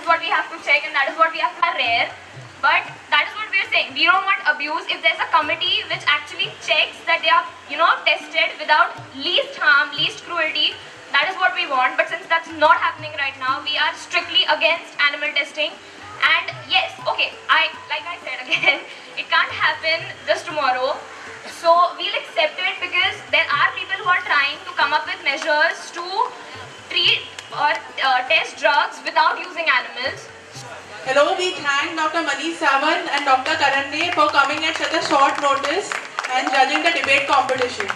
what we have to check and that is what we have to rare. But that is what we are saying. We don't want abuse. If there's a committee which actually checks that they are, tested without least harm, least cruelty, that is what we want. But since that's not happening right now, we are strictly against animal testing. And yes, okay, like I said again, it can't happen just tomorrow. So we'll accept it because there are people who are trying to come up with measures to treat or test drugs without using animals. Hello, we thank Dr. Manish Sawant and Dr. Karanne for coming at such a short notice and judging the debate competition.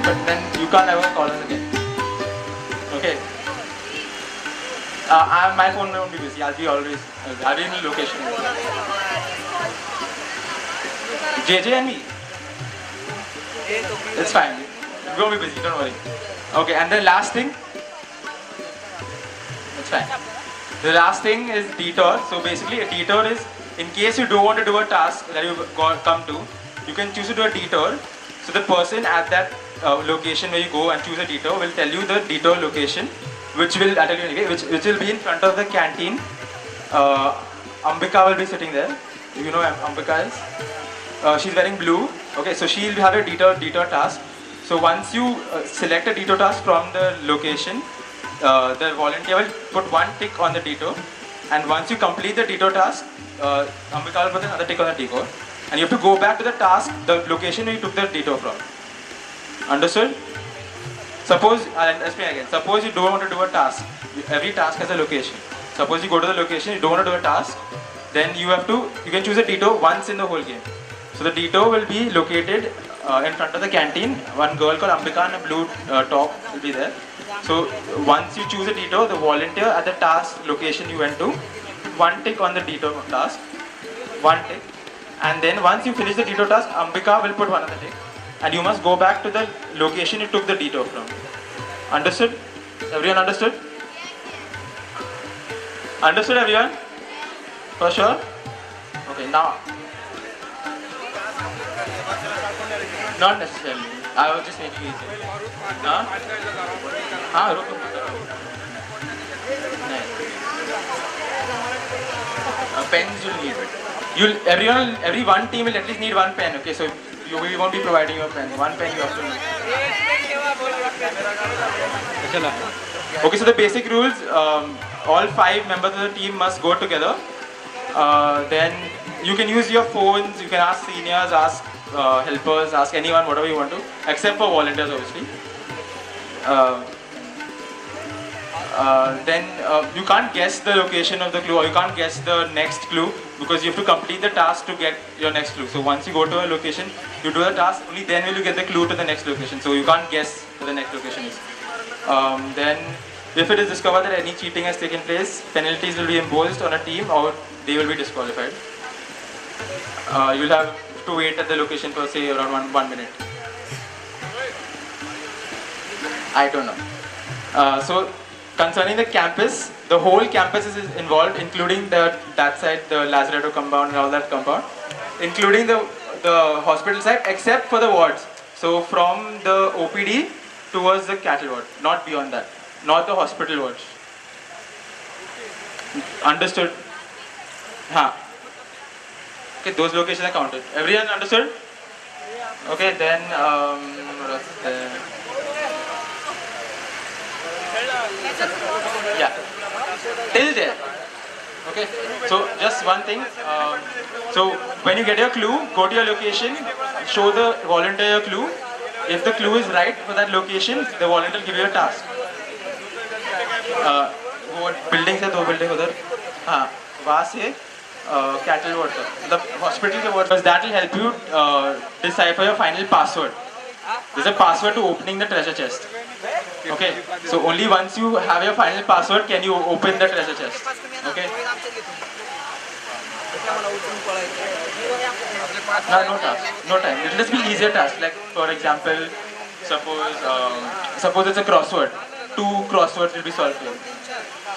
But then you can't ever call us again. Okay. My phone won't be busy. I'll be in the location. JJ and me. It's fine. You won't be busy. Don't worry. Okay. And the last thing. It's fine. The last thing is detour. So basically, a detour is in case you don't want to do a task that you come to, you can choose to do a detour. So the person at that location where you go and choose a detour will tell you the detour location, which will, I'll tell you anyway, which will be in front of the canteen. Ambika will be sitting there. You know who Ambika is? She's wearing blue. Okay, so she'll have a detour task. So once you select a detour task from the location, the volunteer will put one tick on the detour, and once you complete the detour task, Ambika will put another tick on the detour. And you have to go back to the task, the location where you took the detour from. Understood? Suppose, I'll explain again. Suppose you don't want to do a task. Every task has a location. Suppose you go to the location, you don't want to do a task, then you can choose a detour once in the whole game. So the detour will be located in front of the canteen. One girl called Ambika in a blue top will be there. So once you choose a detour, the volunteer at the task location you went to, one tick on the detour task, one tick. And then once you finish the detour task, Ambika will put one other tick. And you must go back to the location you took the detour from. Understood? Everyone understood? Understood everyone? For sure? Okay, now. Not necessarily. I was just making it easy. Huh? Pens you'll need. Every one team will at least need one pen. Okay, so we won't be providing you a pen. One pen you have to need. Okay, so the basic rules, all 5 members of the team must go together. Then you can use your phones, you can ask seniors, ask helpers, ask anyone, whatever you want to, except for volunteers obviously. Then you can't guess the location of the clue, or you can't guess the next clue, because you have to complete the task to get your next clue. So once you go to a location, you do the task, only then will you get the clue to the next location. So you can't guess where the next location is. Then if it is discovered that any cheating has taken place, penalties will be imposed on a team or they will be disqualified. You'll have to wait at the location for say around one minute. I don't know. So concerning the campus, the whole campus is involved, including that side, the Lazaretto compound and all that compound, including the hospital side, except for the wards. So from the OPD towards the cattle ward, not beyond that, not the hospital wards. Understood? Okay, those locations are counted. Everyone understood? Okay, then what else is there? Yeah, till there. Okay, so just one thing. So when you get your clue, go to your location, show the volunteer your clue. If the clue is right for that location, the volunteer will give you a task. What buildings है, 2 buildings उधर, हाँ, वहाँ से cattle ward तक, the hospital के ward, that will help you decipher your final password. There's a password to opening the treasure chest. Okay, so only once you have your final password can you open the treasure chest. Okay. No task, no time. It will just be easier task. Like for example, suppose it's a crossword. 2 crosswords will be solved here.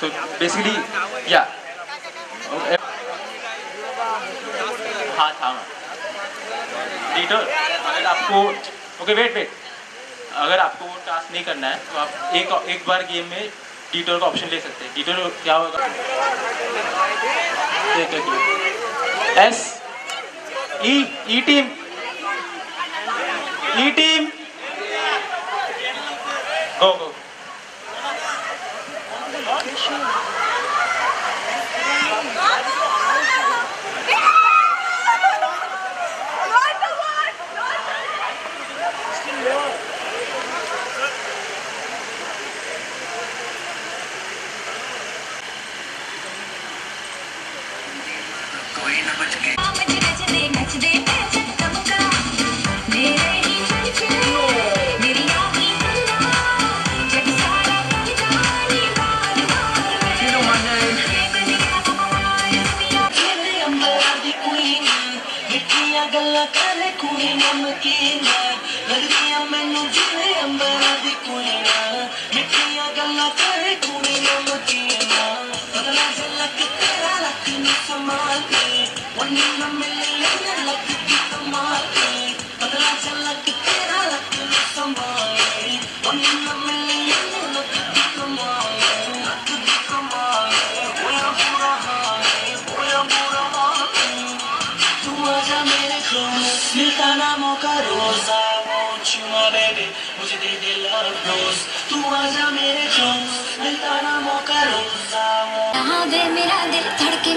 So basically, yeah. Okay. हाँ था Detour. अगर आपको okay wait. अगर आपको वो task नहीं करना है तो आप एक बार गेम में डिटोर का ऑप्शन ले सकते हैं. डिटोर क्या होगा? एस ई टीम गो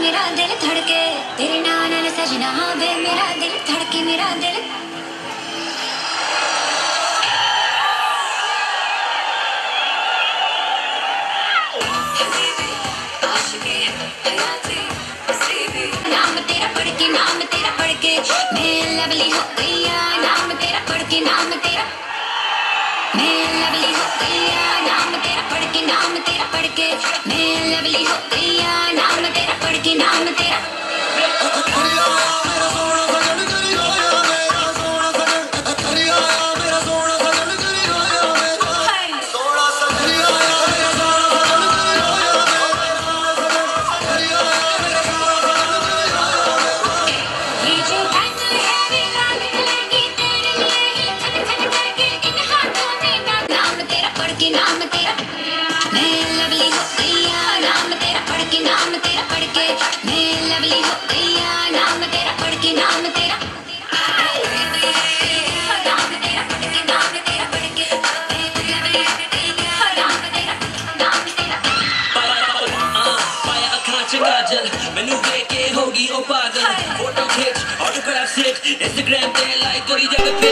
मेरा दिल धड़के तेरे नाम न सजना वे मेरा दिल धड़के मेरा दिल नाम तेरा पढ़ के मैं लवली हो गई नाम तेरा पढ़ के मैं लवली हो गई नाम तेरा पढ़ के मैं लवली हो गई नाम तेरा पढ़ के मैनू देख के होगी ओ पागल फोटो खींच ऑटोग्राफ सिर्फ इंस्टाग्राम पे लाइक करी जगह पे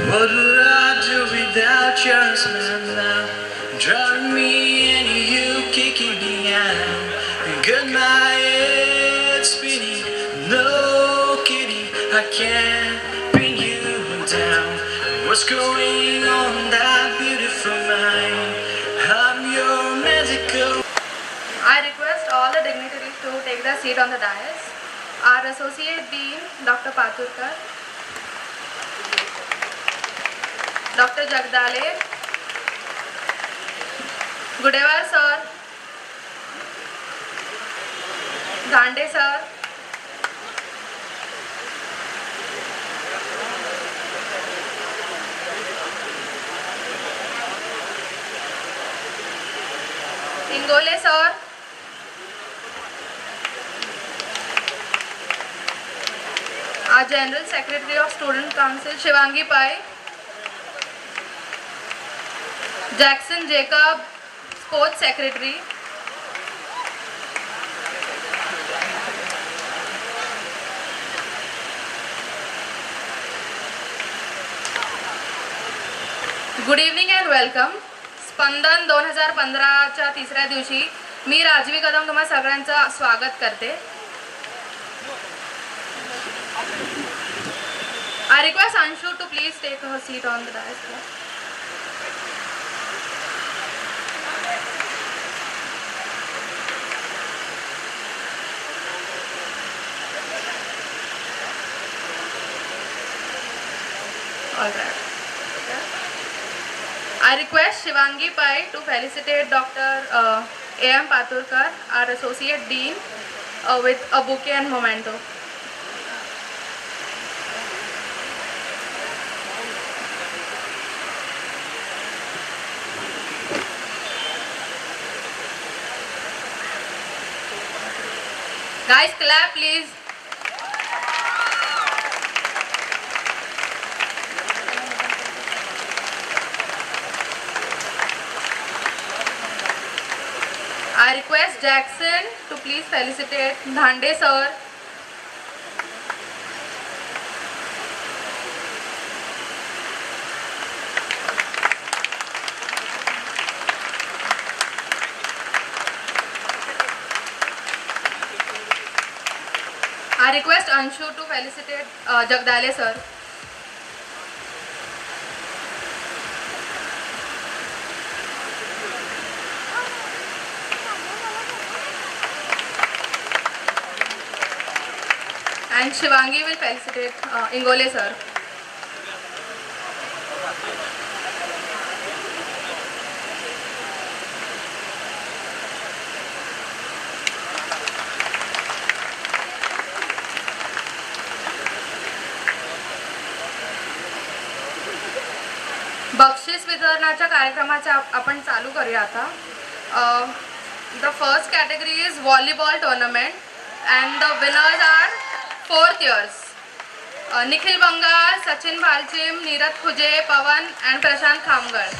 What would I do without your smile now? Driving me and you kicking me out. Got my head spinning, no kidding, I can't bring you down. What's going on that beautiful mind? I'm your medical. I request all the dignitaries to take their seat on the dais. Our Associate Dean, Dr. Paturkar, Dr. Jagdale, Gudewar sir, Dhande sir, Ingole sir, our General Secretary of Student Council Shivangi Pai, Jackson Jacob, Sports Secretary, good evening and welcome. Spandan 2015च्या तिसऱ्या दिवशी मी राजवी कदम तुम्हा सगळ्यांचं स्वागत करते. I request Anshu to please take her seat on the dais. All right. I request Shivangi Pai to felicitate Dr. A.M. Paturkar, our Associate Dean, with a bouquet and memento. Guys, clap please. I request Jackson to please felicitate Dhande sir. I request Anshu to felicitate Jagdale sir. And Shivangi will felicitate Ingole sir. बक्षीस वितरणाच्या कार्यक्रमाचे आपण चालू करूया आता. The first category is volleyball tournament and the winners are 4th years. Nikhil Bangal, Sachin Bhalchim, Neeraj Khuje, Pawan and Prashant Khamgad.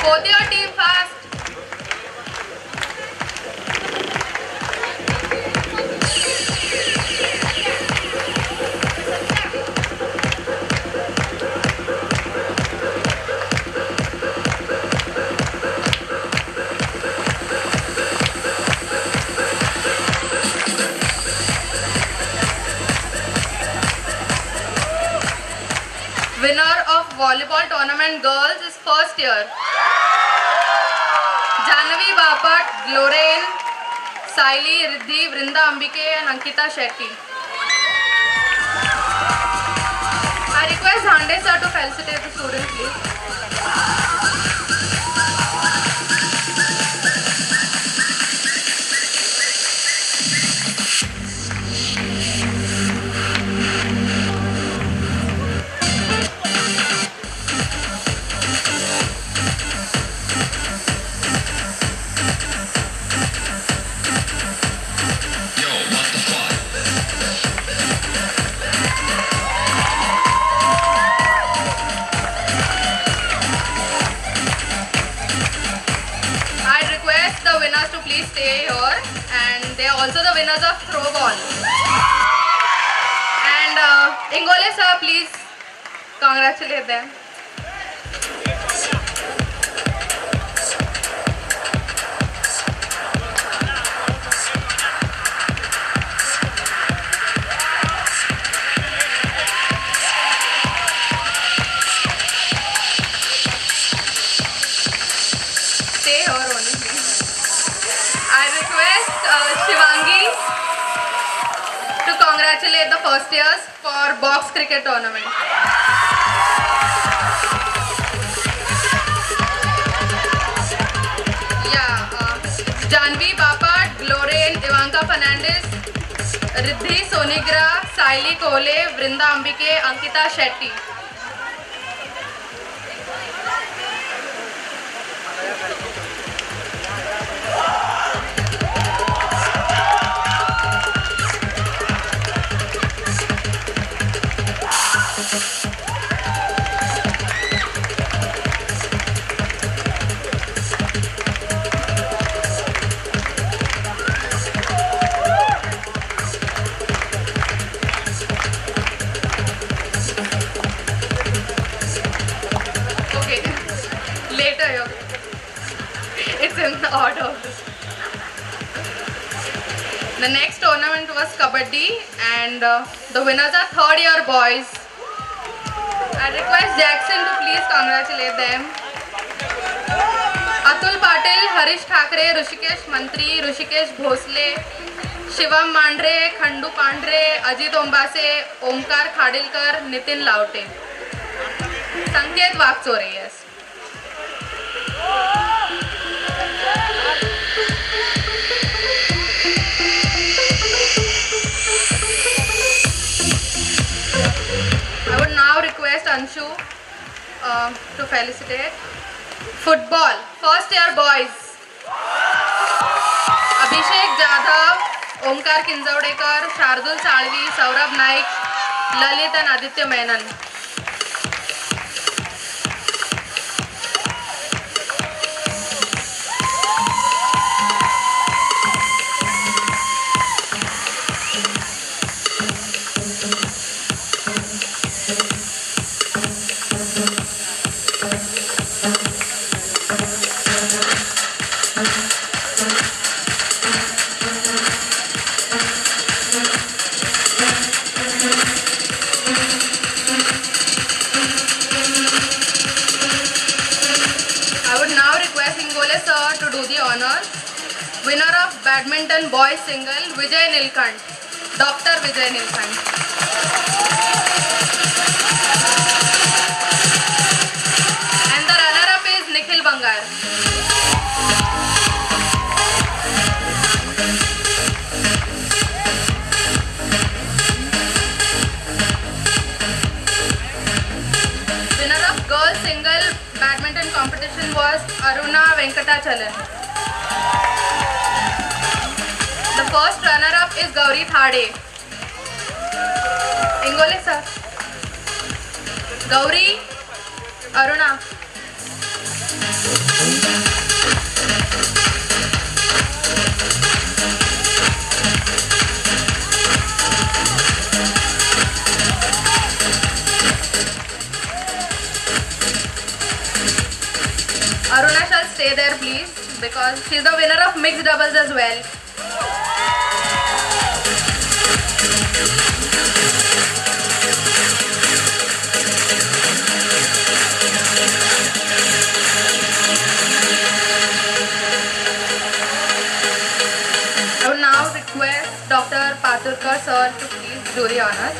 Both your team fast. Winner of volleyball tournament girls is 1st year. Janavi Bapat, Lorraine, Saili, Riddhi, Vrinda Ambike and Ankita Shetty. I request Dhande sir to felicitate the students please. the winners to please stay here, and they are also the winners of throw ball. And Ingole sir, please congratulate them. Stay here only, please. I request Shivangi to congratulate the first years for box cricket tournament. Yeah, Janvi Bapat, Glorin, Ivanka Fernandez, Riddhi Sonigra, Saili Kole, Vrinda Ambike, Ankita Shetty. Okay, later it's in the order. The next tournament was Kabaddi, and the winners are third year boys. I request Jackson to please congratulate them. Atul Patil, Harish Thakre, Rushikesh Mantri, Rushikesh Bhosle, Shivam Mandre, Khandu Pandre, Ajit Ombase, Omkar Khadilkar, Nitin Laute. Sanket Vakchore, yes. I would now request Anshu to felicitate. Football, first year boys. Abhishek Jadhav, Omkar Kinzavdekar, Shardul Salvi, Saurabh Naik, Lalit and Aditya Menon. To do the honors, winner of badminton boys single, Vijay Nilkant, Dr. Vijay Nilkant. And the runner-up is Nikhil Bangar. Winner of girls single badminton competition was Aruna Venkatachalan. The first runner-up is Gauri Thade. Ingole sir. Gauri, Aruna. Aruna shall stay there please, because she is the winner of mixed doubles as well. I would now request Dr. Paturkar sir to please do the honors.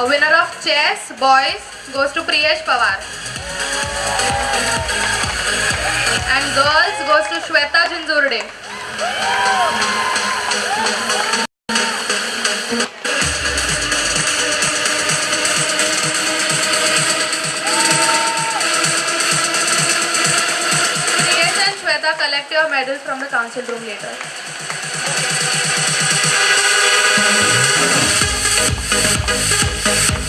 Winner of chess boys goes to Priyesh Pawar. And girls goes to Shweta Jinzurde. Priyesh and Shweta collect your medals from the council room later.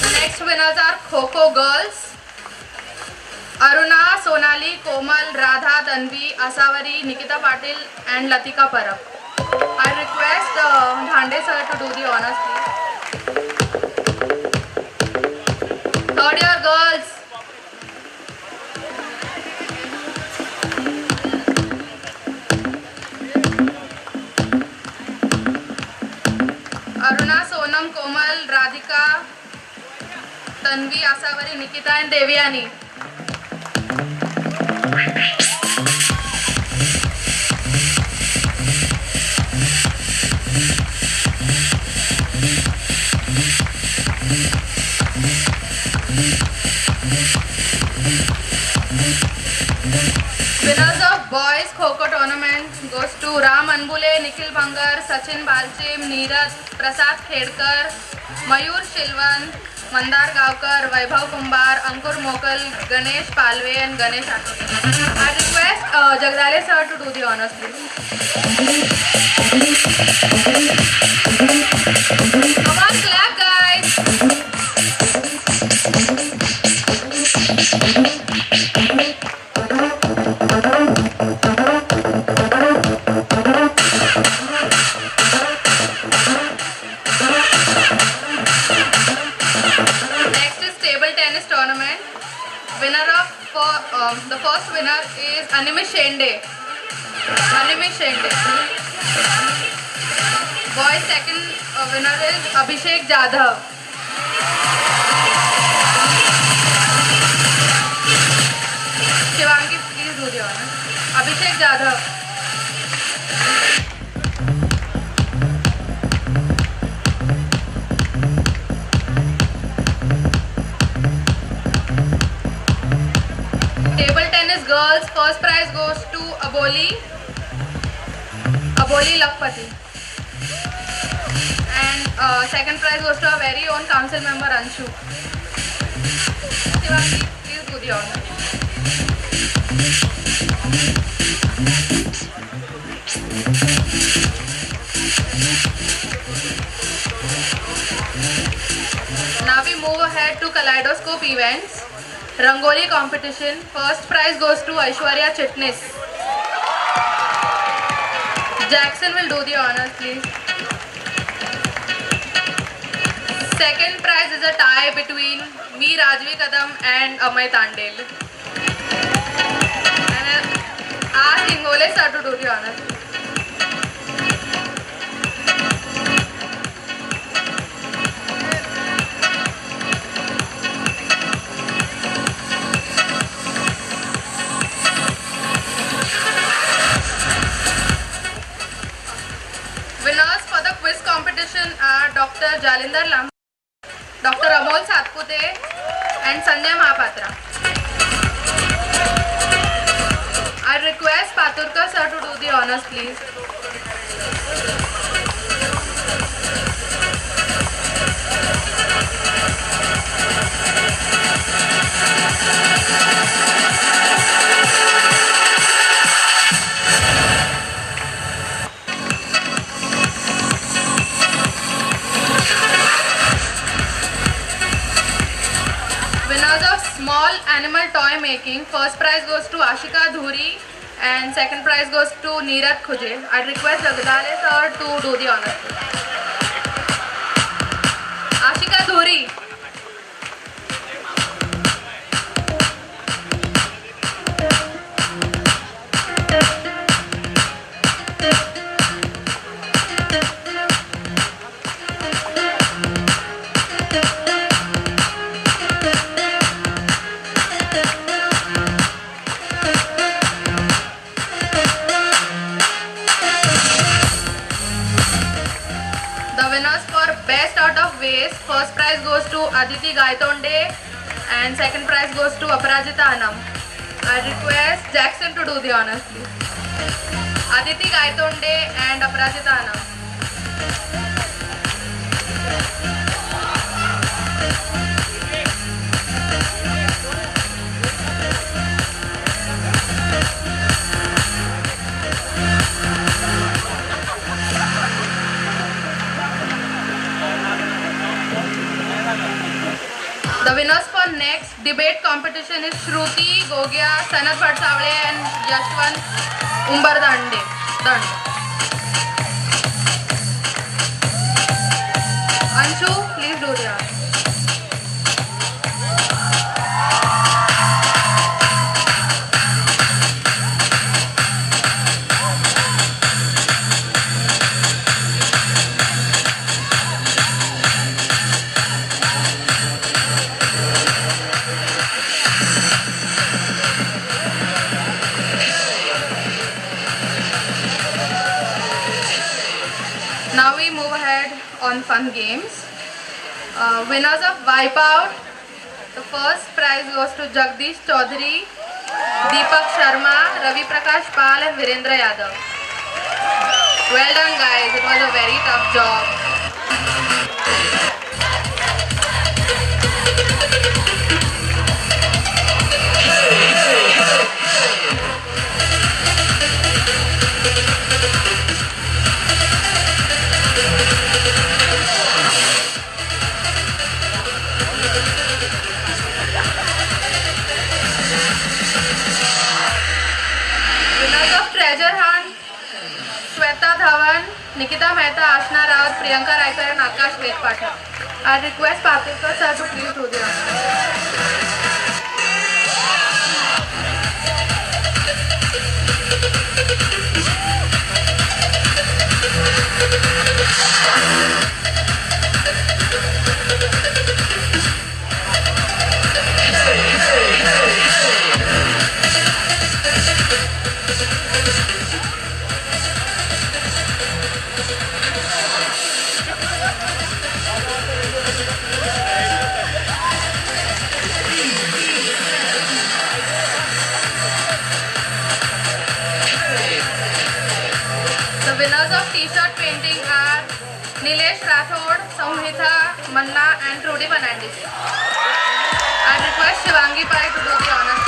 The next winners are Kho Kho girls. Aruna, Sonali, Komal, Radha, Tanvi, Asawari, Nikita Patil and Latika Parab. I request Dhande sir to do the honors please. Third year girls. Aruna, Sonam, Komal, Radhika, Tanvi, Asawari, Nikita and Devyani. Winners of boys Kho-Kho tournament goes to Ram Anbule, Nikhil Bangar, Sachin Balchim, Neeraj, Prasad Khedkar, Mayur Shilwan, Mandar Gavkar, Vaibhav Kumbar, Ankur Mokal, Ganesh Palve and Ganesh Akhare. I request Jagdale sir to do the honors please. Come on, clap guys. The first winner is Animesh Shende. Boys second winner is Abhishek Jadhav. Shivangi, please do the honor. Abhishek Jadhav. Table tennis girls, first prize goes to Aboli Lakpati. And second prize goes to our very own council member Anshu. Shivangi, please do the honor. Now we move ahead to Kaleidoscope events. Rangoli competition. First prize goes to Aishwarya Chitnis. Jackson will do the honors, please. Second prize is a tie between me, Rajvi Kadam and Amay Tandel. And ask Ingole sir to do the honors. Winners for the quiz competition are Dr. Jalinder Lam, Dr. Amol Satpute and Sanjay Mahapatra. I request Paturka sir to do the honors please. Winners of small animal toy making, first prize goes to Ashika Dhuri and second prize goes to Neeraj Khuje. I request Jagdale sir to do the honors. Ashika Dhuri. Best out of waste, first prize goes to Aditi Gaitonde and second prize goes to Aparajita Anam. I request Jackson to do the honors please. Aditi Gaitonde and Aparajita Anam. The winners for next debate competition is Shruti Gogia, Sanat Bhatsavale and Yashwant Umbardande. Anshu, please do the honors. Now we move ahead on fun games. Winners of Wipeout. The first prize goes to Jagdish Chaudhary, Deepak Sharma, Ravi Prakash Pal and Virendra Yadav. Well done guys, it was a very tough job. Winners of Treasure Hunt, Shweta Dhawan, Nikita Mehta, Ashna Rawat, Priyanka Raikar and Akash Vedpathak. I request Patilkar sir to please do the honors. The winners of t-shirt painting are Nilesh Rathod, Samhita Manna and Trudy Fernandez. I request Shivangi Pai to do the honors.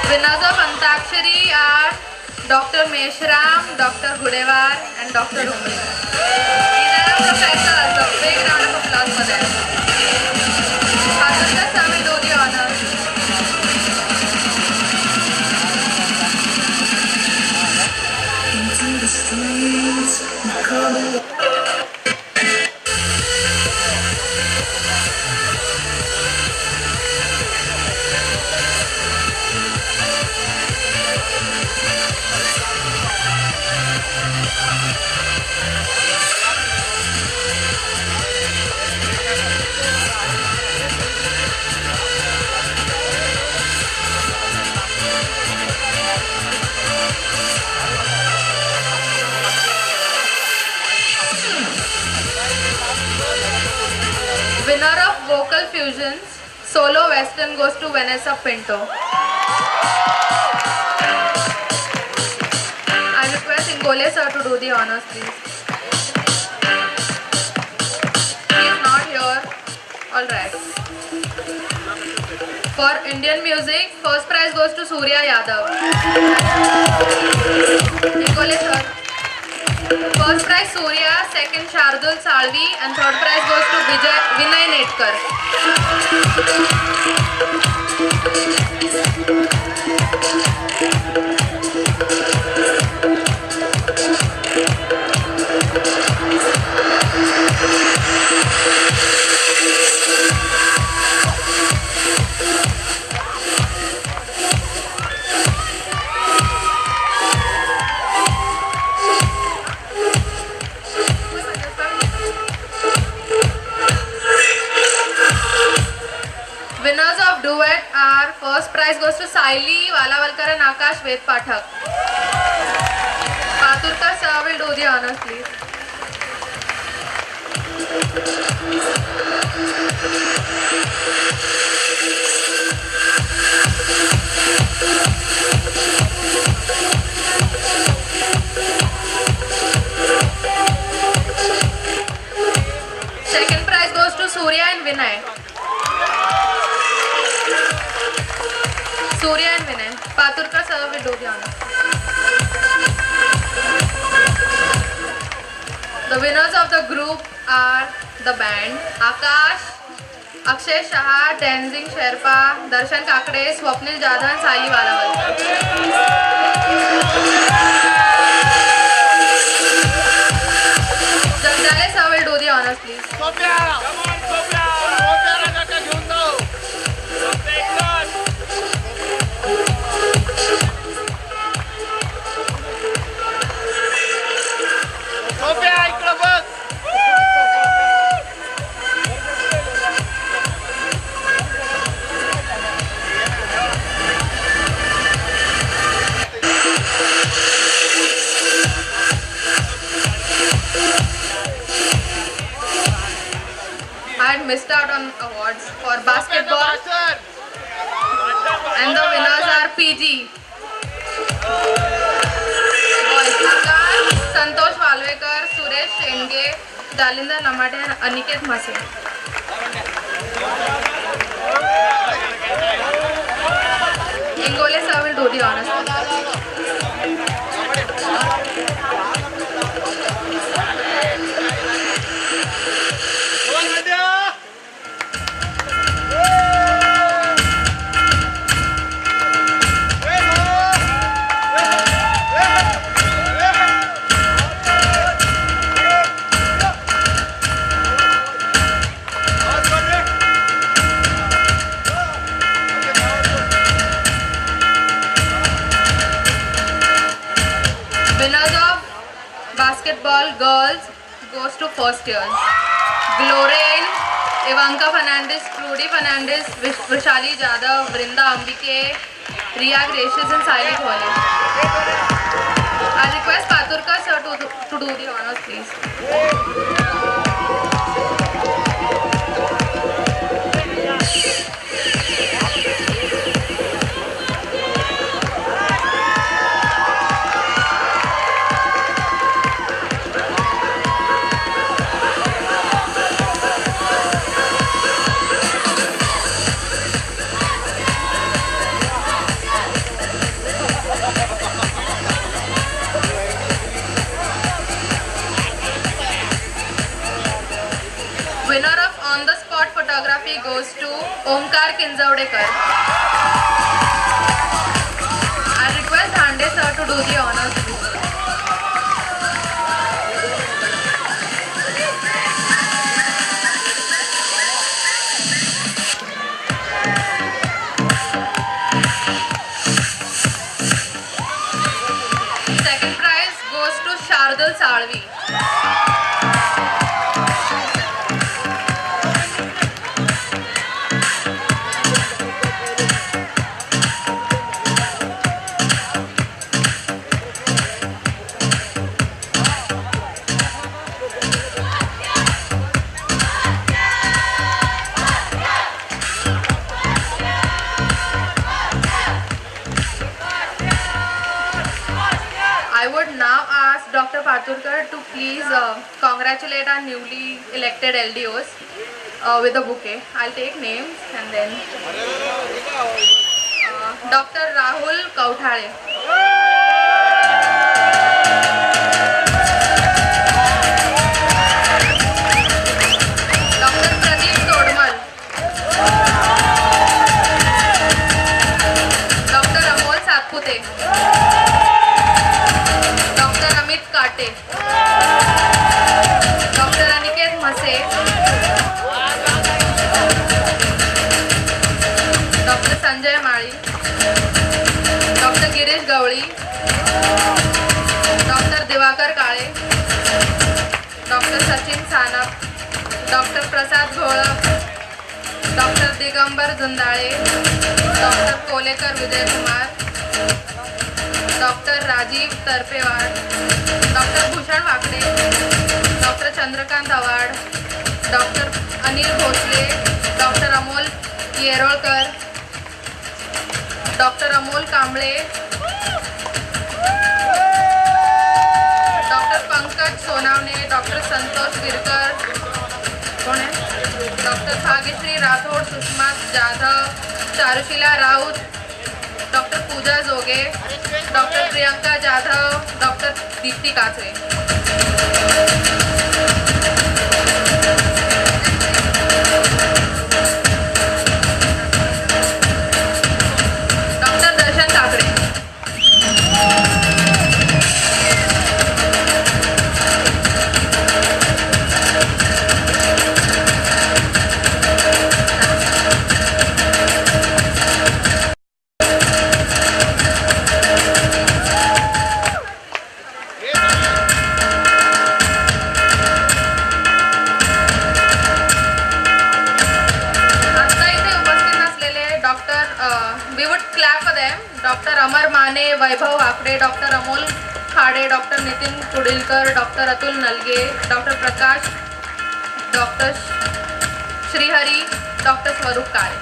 Winners of Antakshari are Dr. Meshram, Dr. Gudewar and Dr. Umri. These are our professors. A big round of applause for them. Patilkar sir will do the honors. Into the streets, coming. Winner of Vocal Fusions, Solo Western goes to Vanessa Pinto. I request Ingole sir to do the honors please. He is not here. Alright. For Indian music, first prize goes to Surya Yadav. Ingole sir. First prize Surya, second Shardul Salvi and third prize goes to Vinay Netkar. Winners of duet are first prize goes to Saili Valavalkar and Akash Vedpathak. Paturkar sir will do the honors, please. Second prize goes to Surya and Vinay. Surya and Vinay. Paturkar sir will do the honors. The winners of the group are the band Akash, Akshay Shah, Tenzing Sherpa, Darshan Kakade, Swapnil Jadhav and Saili Walawal. Jagdale sir will do the honors, please. I had missed out on awards for basketball, and the winners are PG. Boys, Akash, Santosh Walvekar, Suresh Shenge, Jalinder Lamate and Aniket Mase. Ingole sir will do the honors. Winners of basketball girls goes to first years. Glorraine, Ivanka Fernandez, Trudy Fernandez, Vishali Jadhav, Brinda Ambike, Riya Gracious and Saili Khole. I request Paturkar sir to do the honors, please. Winner of on-the-spot photography goes to Omkar Kinzavdekar. I request Hande sir to do the honors, please. Second prize goes to Shardul Salvi. I would now ask Dr. Paturkar to please congratulate our newly elected LDOs with a bouquet. I'll take names and then Dr. Rahul Kauthale, Dr. Pradeep Todmal, Dr. Amol Satpute, Dr. Amit Kate, Dr. Aniket Mase, Dr. Sanjay Mali, Dr. Girish Gawli, Dr. Divakar Kale, Dr. Sachin Sanap, Dr. Prasad Gholap, Dr. Digambar Zundale, Dr. Kolekar Vijay Kumar, doctor Rajiv Tarpewad, doctor Bhushan Wakade, doctor Chandrakant Avhad, doctor Anil Bhosale, doctor Amol Yerolkar, doctor Amol Kamble, doctor Pankaj Sonawane, doctor Santosh Girkar, कोण आहे, doctor Bhagyashree Rathod, Sushma Jadhav, Charushila Raut, doctor Pooja Joge, doctor Priyanka Jadhav, doctor Deepti Kachare. Doctor Darshan Kakade. Doctor Amar Mane, Vaibhav Wakade, doctor Amol Khade, doctor Nitin Kudilkar, doctor Atul Nalge, doctor Prakash, doctor Shrihari, doctor Swaroop काळे.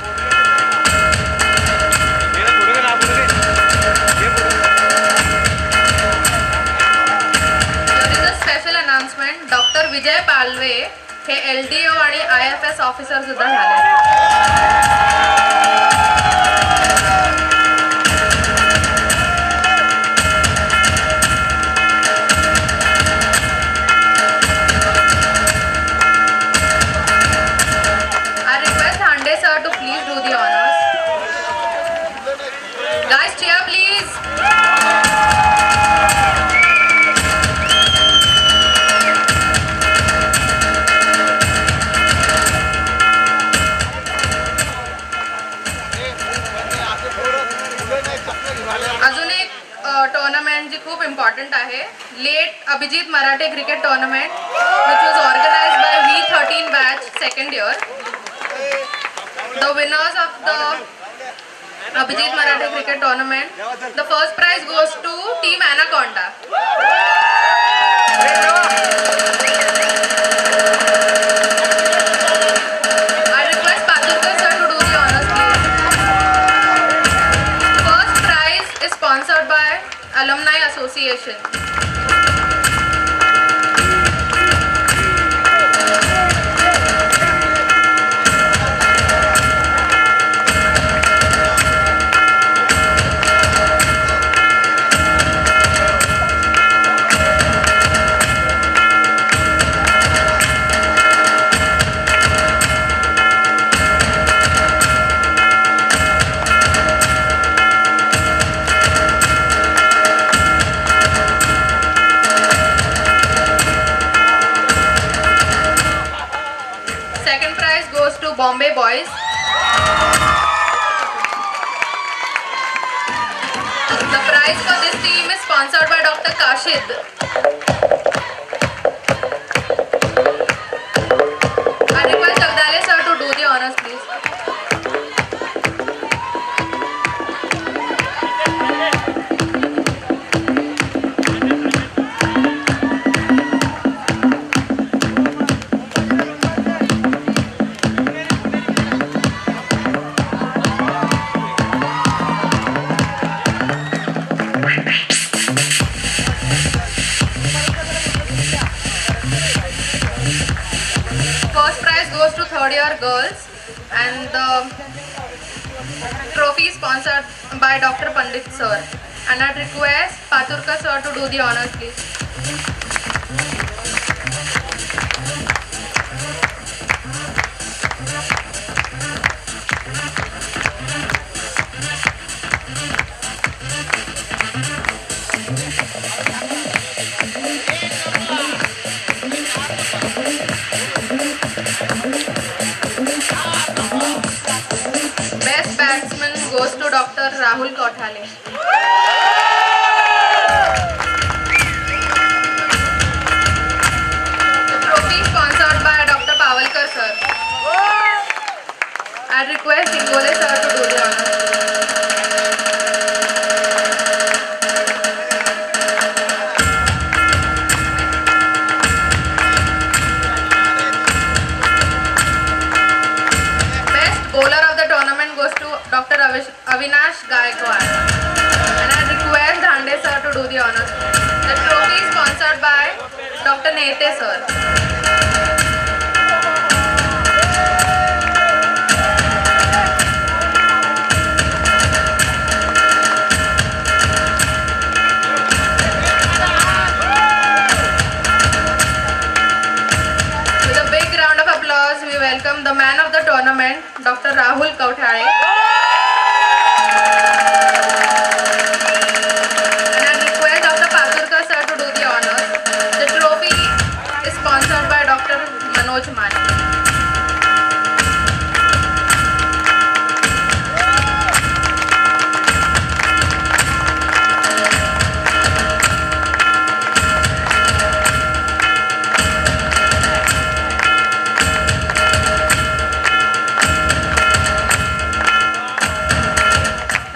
Special announcement, doctor विजय पालवे हे LDO आणि IFS officer सुद्धा झाले. अजून एक tournament जी खूप important आहे, late Abhijit Marathe cricket tournament which was organized by V13 batch second year. The winners of the Abhijit Marathe cricket tournament, the first prize goes to Team Anaconda. I request Paturkar sir to do the honors, please. First prize is sponsored by Alumni Association. Second prize goes to Bombay Boys. The prize for this team is sponsored by Dr. Kashid. I request Jagdale sir to do the honors, please. First prize goes to third year girls and the trophy is sponsored by Dr. Pandit sir. And I'd request Paturkar sir to do the honors, please. Best batsman goes to Dr. Rahul Kothale. The trophy is sponsored by Dr. Pavalkar sir. I request Ingole sir to do the honors. Avinash Gaikwad. And I request Dhande sir to do the honors. The trophy is sponsored by Dr. Nete sir. With a big round of applause, we welcome the man of the tournament, Dr. Rahul Kauthare. And I request Dr. Paturkar sir to do the honors. The trophy is sponsored by Dr. Manoj Mani.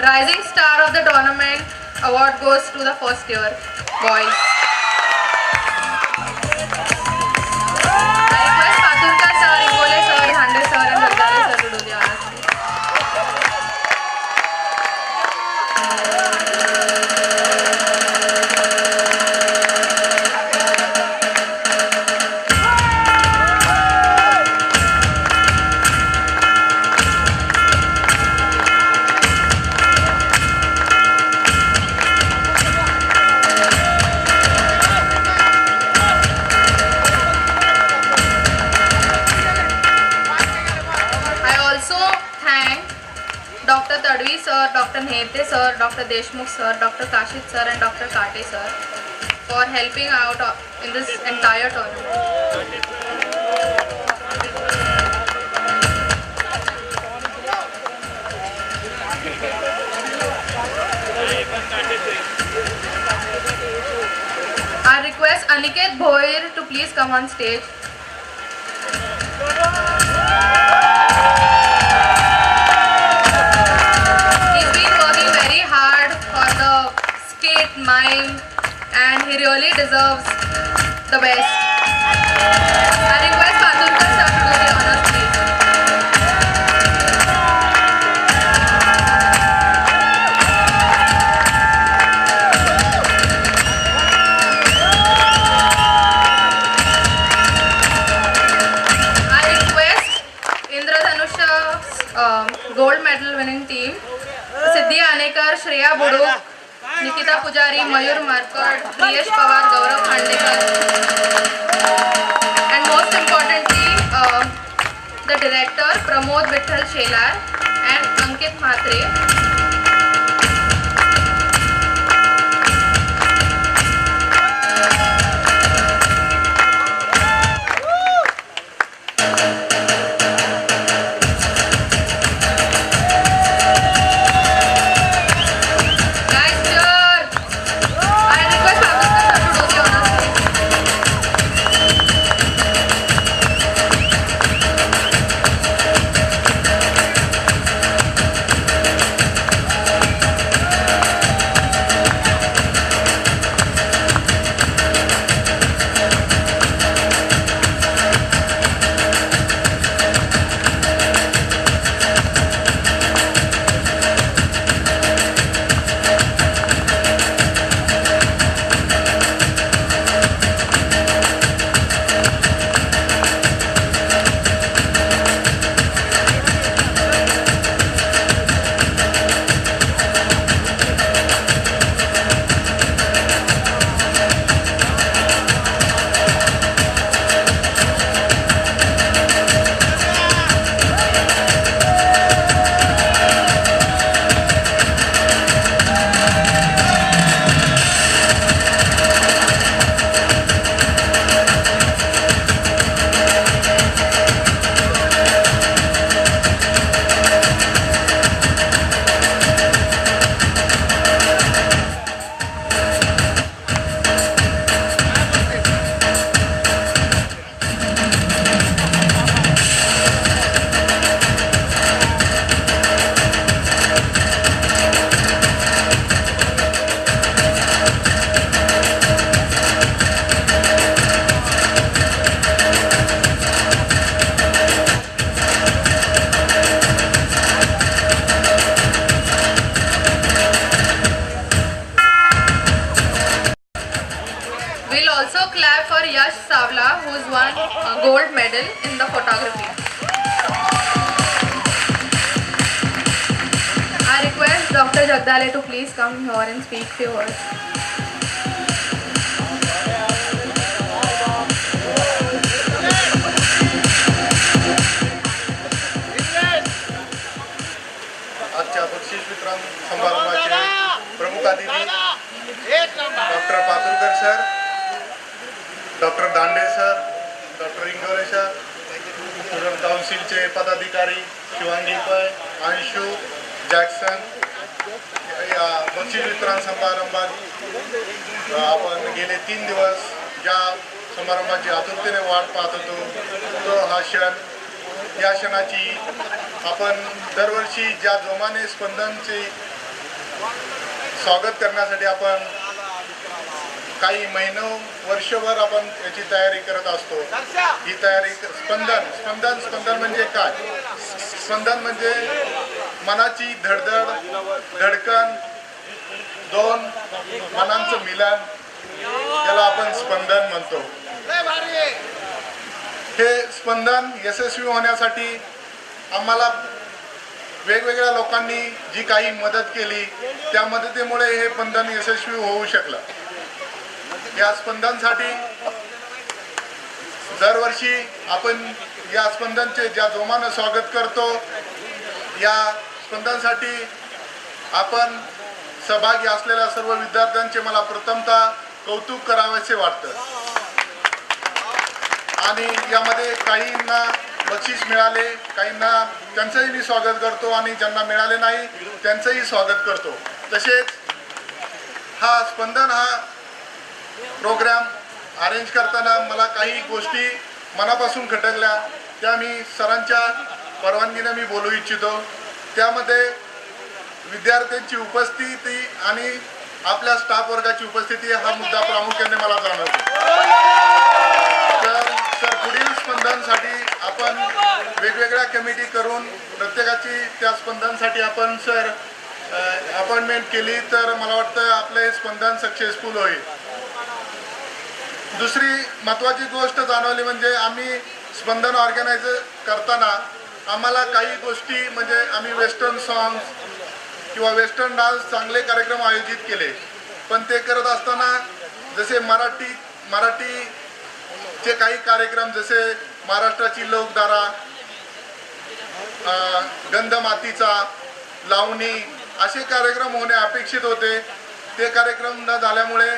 Rising star of the tournament award goes to the first year boys. I request Paturkar sir, Ingole sir, Dhande sir and Haldare sir to do the honors. I also thank Dr. Tadvi sir, Dr. Nete sir, Dr. Deshmukh sir, Dr. Kashit sir and Dr. Kate sir for helping out in this entire tournament. I request Aniket Bhoir to please come on stage. He's been working very hard for the skate mime and he really deserves the best. I request Paturkar sir to do the honors, please. I request Indradhanusha's gold medal winning team, Siddhi Anekar, Shreya Buduk, Nikita Pujari, Mayur Markad, Priyesh Pawar, Gaurav Khandekar, and most importantly, the director Pramod Vittal Shelar and Ankit Mhatre. Nice cheer! I request Paturkar sir to do the honors, please. Gardale to please come here and speak few words. आजच्या बक्षीस वितरण समारंभाचे प्रमुख अतिथी doctor Paturkar sir, doctor Dande sir, doctor Ingole sir, student काउन्सिलचे पदाधिकारी शिवांगी पै, Anshu, Jackson. या बक्षीस वितरण समारंभात आपण गेले 3 दिवस ज्या समारंभाची आतुरतेने वाट पाहत होतो तो हा क्षण. या क्षणाची आपण दरवर्षी ज्या जोमाने स्पंदनचे स्वागत करण्यासाठी आपण काही महिनो वर्षभर आपण याची तयारी करत असतो. ही तयारी स्पंदन म्हणजे काय? स्पंदन म्हणजे मनाची धडकन, 2 मनांचं मिलन, त्याला आपण स्पंदन म्हणतो. हे स्पंदन यशस्वी होण्यासाठी आम्हाला वेगवेगळ्या लोकांनी जी काही मदत केली त्या मदतीमुळे हे स्पंदन यशस्वी होऊ शकलं. या स्पंदनसाठी दरवर्षी आपण या स्पंदनचे ज्या जोमानं स्वागत करतो, या स्पंदनसाठी आपण सहभागी असलेल्या सर्व विद्यार्थ्यांचे मला प्रथमतः कौतुक करावेसे वाटतं. आणि यामध्ये काहींना बक्षीस मिळाले, काहींना त्यांचंही मी स्वागत करतो आणि ज्यांना मिळाले नाही त्यांचंही स्वागत करतो. तसेच हा स्पंदन हा प्रोग्राम अरेंज करताना मला काही गोष्टी मनापासून खटकल्या, त्या मी सरांच्या परवानगीने मी बोलू इच्छितो. त्यामध्ये विद्यार्थ्यांची उपस्थिती आणि आपल्या स्टाफ वर्गाची उपस्थिती हा मुद्दा प्रामुख्याने मला जाणवतो. तर पुढील स्पंदनसाठी आपण वेगवेगळ्या कमिटी करून प्रत्येकाची त्या स्पंदनसाठी आपण अपॉइंटमेंट केली तर मला वाटतं आपलं हे स्पंदन सक्सेसफुल होईल. दुसरी महत्त्वाची गोष्ट जाणवली म्हणजे आम्ही स्पंदन ऑर्गनायझ करताना आम्हाला काही गोष्टी म्हणजे आम्ही वेस्टर्न सॉंग्स किंवा वेस्टर्न डान्स चांगले कार्यक्रम आयोजित केले, पण ते करत असताना जसे मराठीचे काही कार्यक्रम जसे महाराष्ट्राची लोकधारा, गंधमातीचा, लावणी असे कार्यक्रम होणे अपेक्षित होते. ते कार्यक्रम न झाल्यामुळे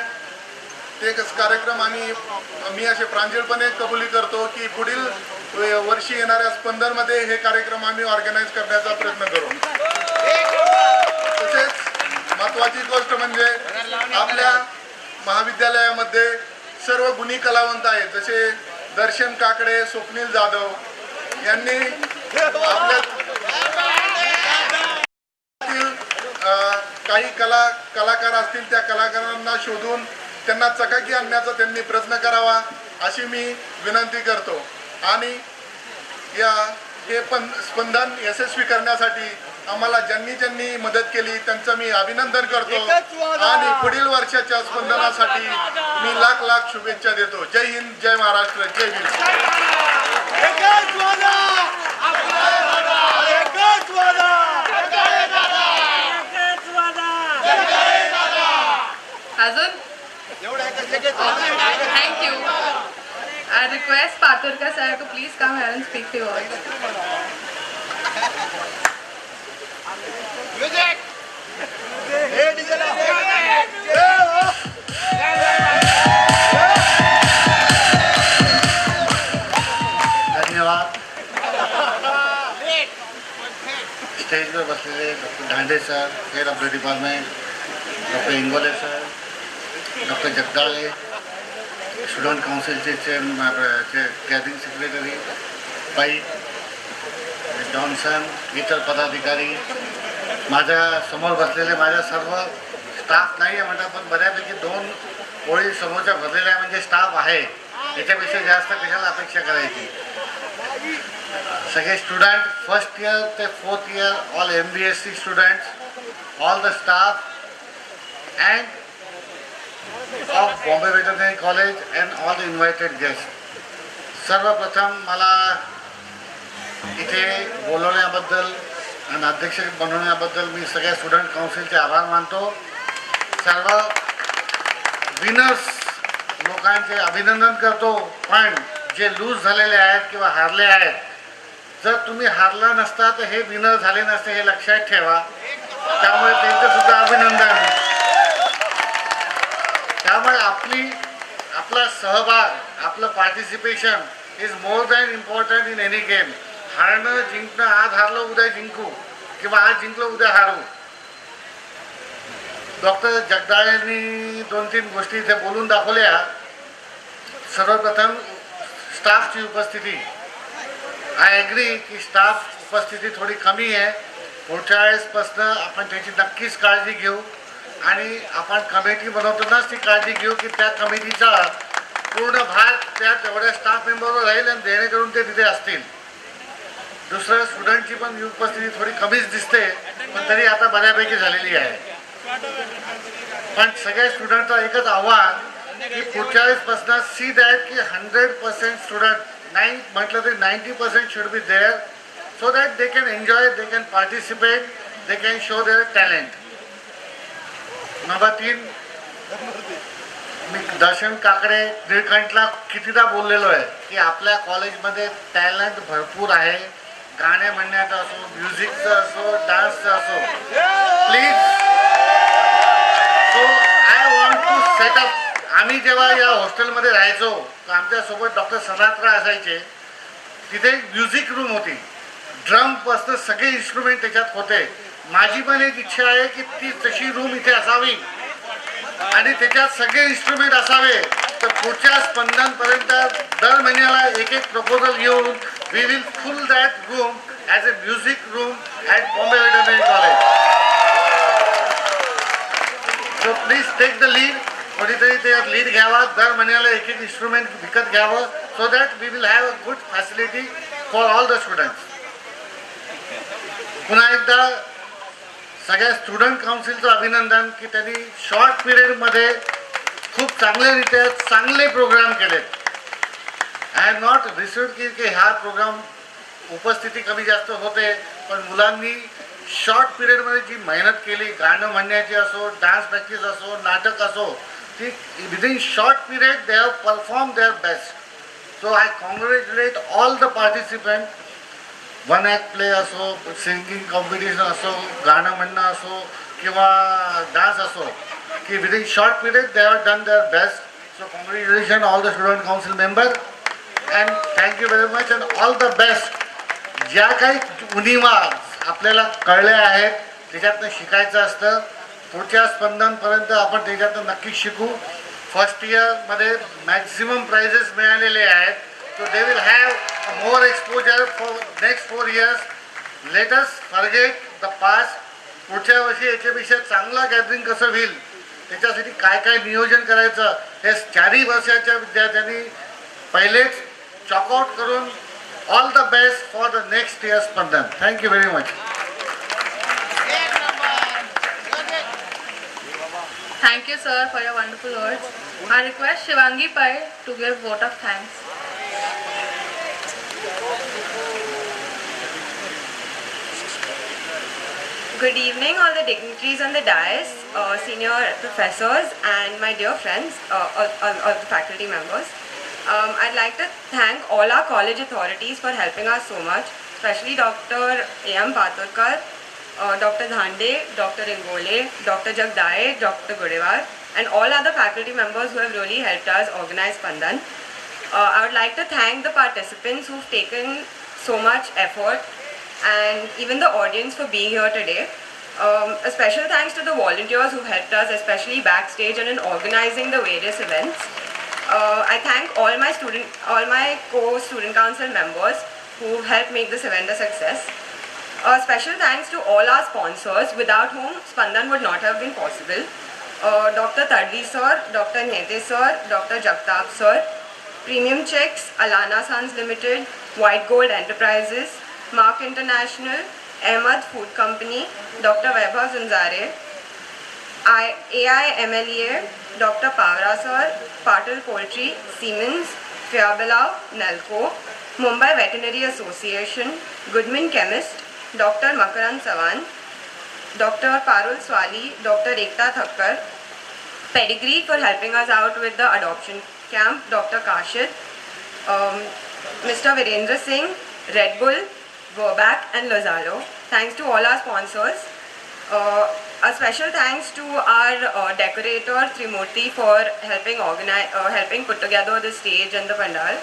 ते कार्यक्रम मी असे प्रांजळपणे कबुली करतो की पुढील वर्षी येणाऱ्या स्पंदनमध्ये हे कार्यक्रम आम्ही ऑर्गनाईज करण्याचा प्रयत्न करू. तसेच महत्त्वाची गोष्ट म्हणजे आपल्या महाविद्यालयामध्ये सर्व गुणी कलावंत आहेत, जसे दर्शन काकडे, स्वप्नील जाधव यांनी आपल्या काही कलाकार असतील त्या कलाकारांना शोधून त्यांना चकाकी आणण्याचा त्यांनी प्रयत्न करावा अशी मी विनंती करतो. आणि हे स्पंदन यशस्वी करण्यासाठी आम्हाला ज्यांनी मदत केली त्यांचं मी अभिनंदन करतो आणि पुढील वर्षाच्या स्पंदनासाठी मी लाख शुभेच्छा देतो. जय हिंद, जय महाराष्ट्र, जय भीम. अजून thank you. I request Paturkar sir to please come here and speak few words. धन्यवाद. स्टेज पर बसलेले doctor Dande sir, head of the department, doctor Ingole sir, doctor Jagdale, student काउन्सिलचे गॅदरिंग सेक्रेटरी बाई, जॉन्सन, इतर पदाधिकारी, माझ्या समोर बसलेले माझ्या सर्व स्टाफ नाही आहे म्हणतात, पण बऱ्यापैकी 2 ओळी समोरच्या भरलेल्या म्हणजे स्टाफ आहे. याच्यापेक्षा जास्त कशाला अपेक्षा करायची. सगळे स्टुडंट फर्स्ट इयर ते 4th year, all MBSc students, all the staff and of Bombay veterinary college and all the invited guest. सर्वप्रथम मला इथे बोलवण्याबद्दल आणि अध्यक्ष बनवण्याबद्दल मी सगळ्या स्टुडंट काउन्सिलचे आभार मानतो. सर्व विनर्स लोकांचे अभिनंदन करतो. पण जे लूज झालेले आहेत किंवा हारले आहेत, जर तुम्ही हारला नसता तर हे विनर झाले नसते, हे लक्षात ठेवा. त्यामुळे त्यांचं सुद्धा अभिनंदन. त्यामुळे आपला सहभाग, आपलं participation is more than important in any game. हारणं जिंकणं, आज हारलो उद्या जिंकू किंवा आज जिंकलो उद्या हारू. डॉक्टर जगदाळेंनी 2-3 गोष्टी इथे बोलून दाखवल्या. सर्वप्रथम स्टाफची उपस्थिती. आय ॲग्री की स्टाफ उपस्थिती थोडी कमी आहे. पुढच्या वेळेसपासून आपण त्याची नक्कीच काळजी घेऊ आणि आपण कमिटी बनवतानाच ती काळजी घेऊ की त्या कमिटीचा पूर्ण भार त्या तेवढ्या स्टाफ मेंबरवर राहील आणि जेणेकरून ते तिथे असतील. दुसरं, स्टुडंटची पण उपस्थिती थोडी कमीच दिसते, पण तरी आता बऱ्यापैकी झालेली आहे. पण सगळ्या स्टुडंटचं एकच आव्हान की पुढच्या वेळेसपासून सी दॅट की 100% स्टुडंट, नाही म्हटलं तरी 90% should be there, so that they can enjoy, they can participate, they can show their talent. Number 3, मी दर्शन काकडे निळकंठला कितीदा बोललेलो आहे की आपल्या कॉलेजमध्ये टॅलेंट भरपूर आहे. गाणे म्हणण्याचं असो, म्युझिकचं असो, डान्सचं असो. Please, so I want to setup. आम्ही जेव्हा या हॉस्टेलमध्ये राहायचो तर आमच्यासोबत डॉक्टर सनात्रा असायचे. तिथे एक म्युझिक रूम होती. ड्रमपासून सगळे इन्स्ट्रुमेंट त्याच्यात होते. माझी पण एक इच्छा आहे की ती तशी रूम इथे असावी आणि त्याच्यात सगळे इन्स्ट्रुमेंट असावे. तर पुढच्या स्पंदनपर्यंत दर महिन्याला एक प्रपोजल घेऊन we will full that room as a music room at Bombay veterinary college. So please take the lead. कोणीतरी ते लीड घ्यावा. दर महिन्याला एक इन्स्ट्रुमेंट विकत घ्यावं, so that we will have a good facility for all the students. पुन्हा एकदा सगळ्या स्टुडंट काउन्सिलचं अभिनंदन की त्यांनी शॉर्ट पिरियडमध्ये खूप चांगल्यारीत्या चांगले प्रोग्राम केलेत. आय हॅव नॉट रिसिव्ड की हा प्रोग्राम उपस्थिती कमी जास्त होते, पण मुलांनी शॉर्ट पिरियडमध्ये जी मेहनत केली, गाणं म्हणण्याची असो, डान्स प्रॅक्टिस असो, नाटक असो, ती within short period they have perform their best. So I congratulate all the participant. One act play असो, सिंगिंग कॉम्पिटिशन असो, गाणं म्हणणं असो किंवा डान्स असो, की within short period they have done their best. So congratulation all the student council member and thank you very much and all the best. ज्या काही उणिवा आपल्याला कळल्या आहेत त्याच्यातनं शिकायचं असतं. पुढच्या स्पंदनपर्यंत आपण त्याच्यातनं नक्कीच शिकू. फर्स्ट इयरमध्ये मॅक्झिमम प्राइजेस मिळालेले आहेत. So they will have more exposure for next 4 years. Let us forget the past. पुढच्या वर्षी याच्यापेक्षा चांगला गॅदरिंग कसं होईल त्याच्यासाठी काय काय नियोजन करायचं हे 4 वर्षाच्या विद्यार्थ्यांनी पहिलेच चॉकआउट करून all the best for the next year Spandan. Thank you very much. Thank you, sir, for your wonderful words. I request Shivangi Pai to give vote of thanks. Good evening, all the dignitaries on the dais, senior professors, and my dear friends, all the faculty members. I'd like to thank all our college authorities for helping us so much, especially Dr. A.M. Paturkar, Dr. Dhande, Dr. Ingole, Dr. Jagdaye, Dr. Gudewar, and all other faculty members who have really helped us organize Spandan. I would like to thank the participants who've taken so much effort and even the audience for being here today. A special thanks to the volunteers who helped us, especially backstage and in organizing the various events. I thank all my co-student council members who helped make this event a success. A special thanks to all our sponsors, without whom Spandan would not have been possible. Dr. Tadvi sir, Dr. Nete sir, Dr. Jagtap sir, Premium Checks, Alana Sons Limited, White Gold Enterprises, Mark International, Ahmad Food Company, Dr. Vaibhav Zanzare, AIMLEA, Dr. Pavra sir, Patil Poultry, Siemens, Fiabelau, Nelco, Mumbai Veterinary Association, Goodman Chemist, Dr. Makarand Sawan, Dr. Parul Swali, Dr. Ekta Thakkar. Pedigree for helping us out with the adoption camp, Dr. Kashid, Mr. Virendra Singh, Red Bull, Verback and Lozalo. Thanks to all our sponsors. A special thanks to our decorator Trimurti for helping put together the stage and the pandal.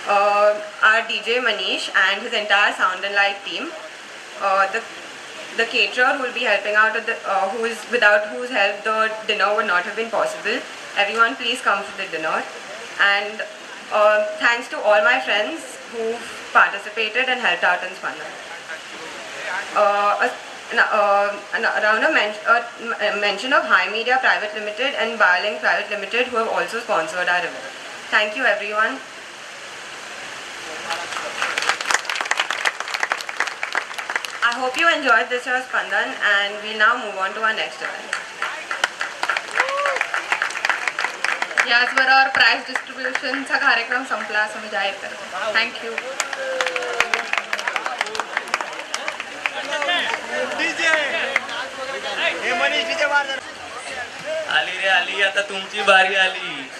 Our DJ Manish and his entire sound and light team. The caterer who will be helping out with without whose help the dinner would not have been possible. Everyone please come for the dinner. And thanks to all my friends who participated and helped out in Spandan. A mention of High Media Private Limited and Biolink Private Limited who have also sponsored our event. Thank you everyone. I hope you enjoyed this year's Spandan and we'll now move on to our next event. याचबरोबर prize डिस्ट्रीब्युशनचा कार्यक्रम संपला असं मी जाहीर करते. Thank you. आली रे आली, आता तुमची बारी आली.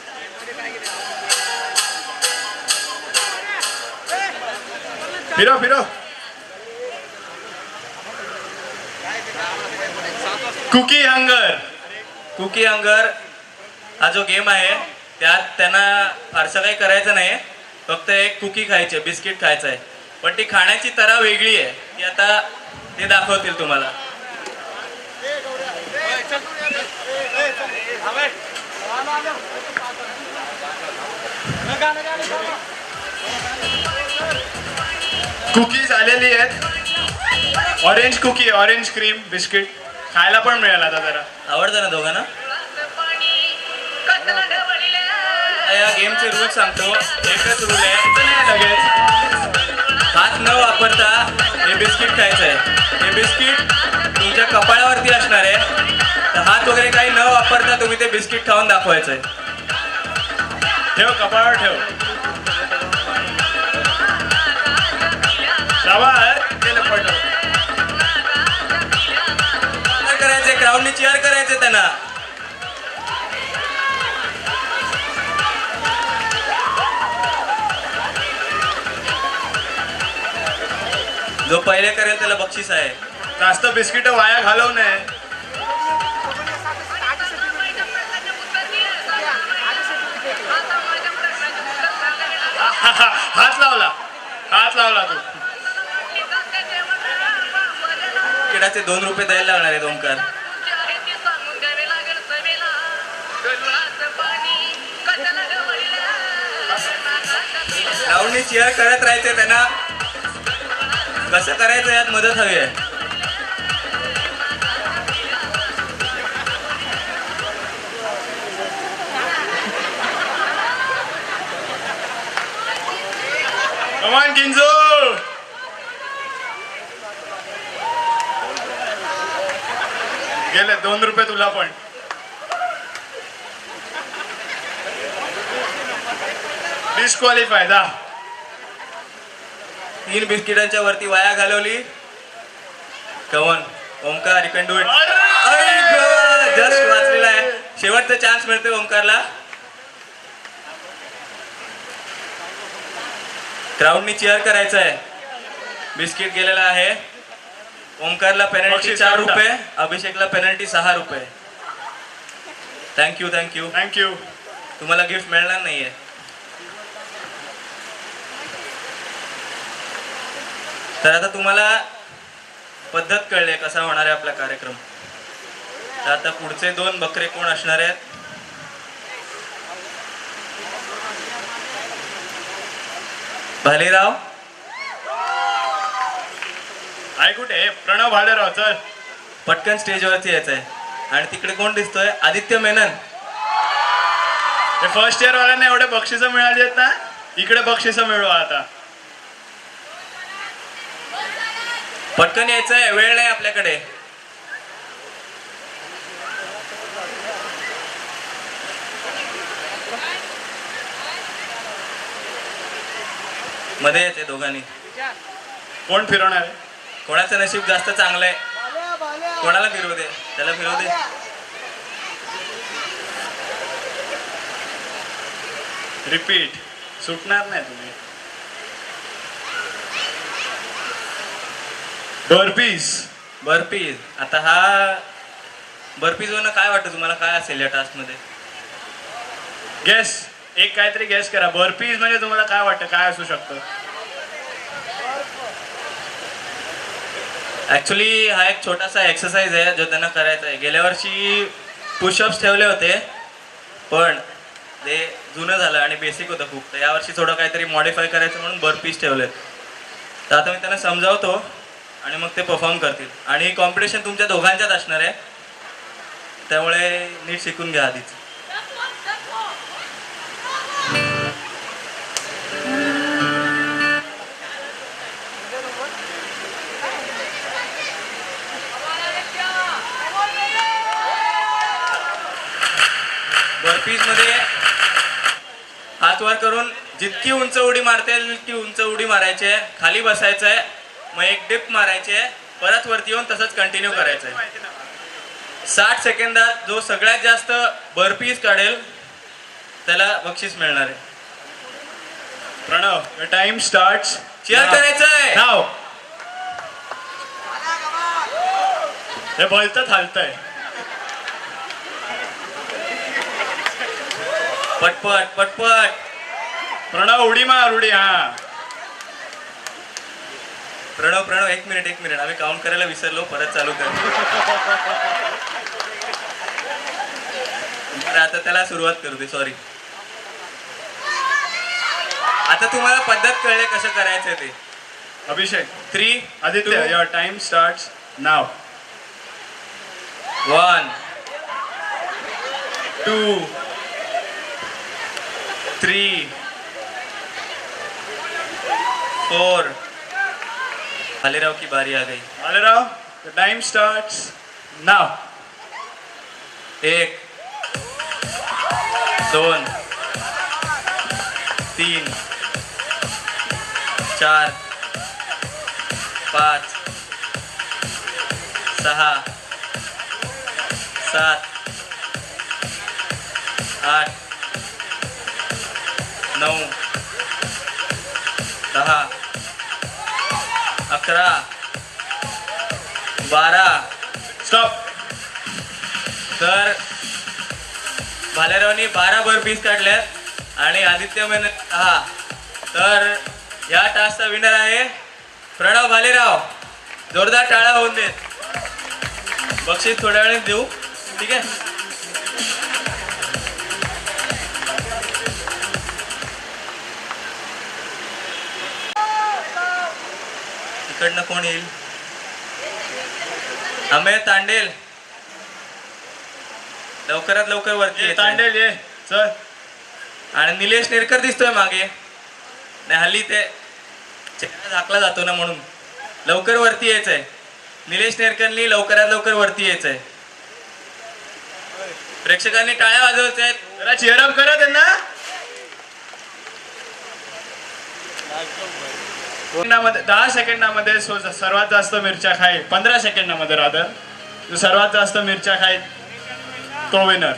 फिरो फिरो. कुकी हंगर हा जो गेम आहे त्यात त्यांना फारसं काही करायचं नाही, फक्त एक कुकी खायची, बिस्किट खायचं आहे. पण ती खाण्याची तरा वेगळी आहे, ती आता ते दाखवतील तुम्हाला. कुकीज आलेली आहेत. Orange cookie, orange cream biscuit खायला पण मिळाला आता जरा. आवडतं ना दोघांना? या गेमचे रूल सांगतो. एकच रूल आहे, लगेच हात न वापरता हे बिस्किट खायचं आहे. हे बिस्किट तुमच्या कपाळावरती असणार आहे, तर हात वगैरे काही न वापरता तुम्ही ते बिस्किट खाऊन दाखवायचं आहे. ठेव, कपाळावर ठेव. करायचे, क्राऊडनी चीअर करायचे त्यांना. जो पहिले करेल त्याला बक्षीस आहे. जास्त बिस्किट वाया घालवू नये. हात लावला तू. किडाचे 2 रुपये द्यायला लागणार आहेत ओंकार. राऊंडनी चीअर करत राहायचे त्यांना. कसं करायचं यात मदत हवी आहे. कमान किंजो. गेले 2 रुपये तुला पण. डिस्क्वालिफाय. 3 बिस्किटांच्या वरती वाया घालवली. Come on Omkar, you can do it. Just वाचलेला आहे. शेवटचा चान्स मिळतोय ओंकारला. क्राऊडनी चीअर करायचं आहे. बिस्किट गेलेला आहे. ओंकारला पेनल्टी 4 रुपये, अभिषेकला पेनल्टी 6 रुपये. थँक्यू. तुम्हाला गिफ्ट मिळणार नाहीये. तर आता तुम्हाला पद्धत कळली कसा होणार आहे आपला कार्यक्रम. तर आता पुढचे 2 बकरे कोण असणार आहेत? भालेराव. आहे कुठे? प्रणव भालेराव. चल पटकन स्टेजवरती यायचं आहे. आणि तिकडे कोण दिसतोय? आदित्य मेनन. फर्स्ट इयर वाल्यांना एवढे बक्षिसं मिळाली आहेत ना, इकडे बक्षिसं मिळवा आता. पटकन यायचंय, वेळ नाही आपल्याकडे. मध्ये यायचे दोघांनी. कोण फिरवणार आहे? कोणाचं नशीब जास्त चांगलं आहे? कोणाला फिरवू दे? त्याला फिरवू दे. रिपीट. सुटणार नाही तुम्ही. बर्पीज. आता हा बर्पीज वरनं काय वाटतं तुम्हाला? काय असेल या टास्क मध्ये? गेस. एक काहीतरी गेस करा. बर्पीज म्हणजे तुम्हाला काय वाटतं? काय असू शकतं? ऍक्च्युली हा एक छोटासा एक्सरसाइज आहे जो त्यांना करायचा आहे. गेल्या वर्षी पुशअप्स ठेवले होते पण ते जुनं झालं आणि बेसिक होतं खूप. तर यावर्षी थोडं काहीतरी मॉडिफाय करायचं म्हणून बर्पीज ठेवलेत. तर आता मी त्यांना समजावतो आणि मग ते परफॉर्म करतील. आणि कॉम्पिटिशन तुमच्या दोघांच्यात असणार आहे त्यामुळे नीट शिकून घ्या आधीच. बर्पीज मध्ये हात वर करून जितकी उंच उडी मारता येईल तितकी उंच उडी मारायची आहे. खाली बसायचं आहे, मग एक डिप मारायची आहे, परत वरती येऊन तसंच कंटिन्यू करायचं आहे. 60 सेकंदात जो सगळ्यात जास्त बर्पीज काढेल त्याला बक्षीस मिळणार आहे. Pranav, time starts. चीअर करायचंय. नाव. हे बोलतात हालतंय. पटपट पटपट. प्रणव उडी मार. उडी. हा प्रणव 1 मिनिट आम्ही काउंट करायला विसरलो. परत चालू कर. आता त्याला सुरुवात करू दे. सॉरी. आता तुम्हाला पद्धत कळले कसं करायचं ते. अभिषेक. 3 आदित्य, युअर टाइम स्टार्ट्स नाव. 1 2 3 4. भालेराव की बारी आ गई. भालेराव, टाइम स्टार्ट्स नाव. 1 2 3 4 5 6 7 8 9 10 11 12. स्टॉप. तर भालेरावनी 12 बर्पीज काढल्यात आणि आदित्य मेनन 10. तर या टास्कचा विनर आहे प्रणव भालेराव. जोरदार टाळ्या होऊन देत. बक्षीस थोड्या वेळाने देऊ. ठीक आहे. इकडनं कोण येईल? अमेय तांडेल लवकरात लवकर वरती ये. तांडेल ये. चल. आणि निलेश नेरकर दिसतोय मागे. नाही हल्ली ते चेहरा झाकला जातो ना म्हणून. लवकर वरती यायचंय. निलेश नेरकरनी लवकरात लवकर वरती यायचंय. प्रेक्षकांनी टाळ्या वाजवायच्या आहेत. जरा चेअरअप करा त्यांना. सेकंदामध्ये 10 सेकंदामध्ये सर्वात जास्त मिरच्या खाईल. 15 सेकंदामध्ये रादर जो सर्वात जास्त मिरच्या खाईल तो विनर.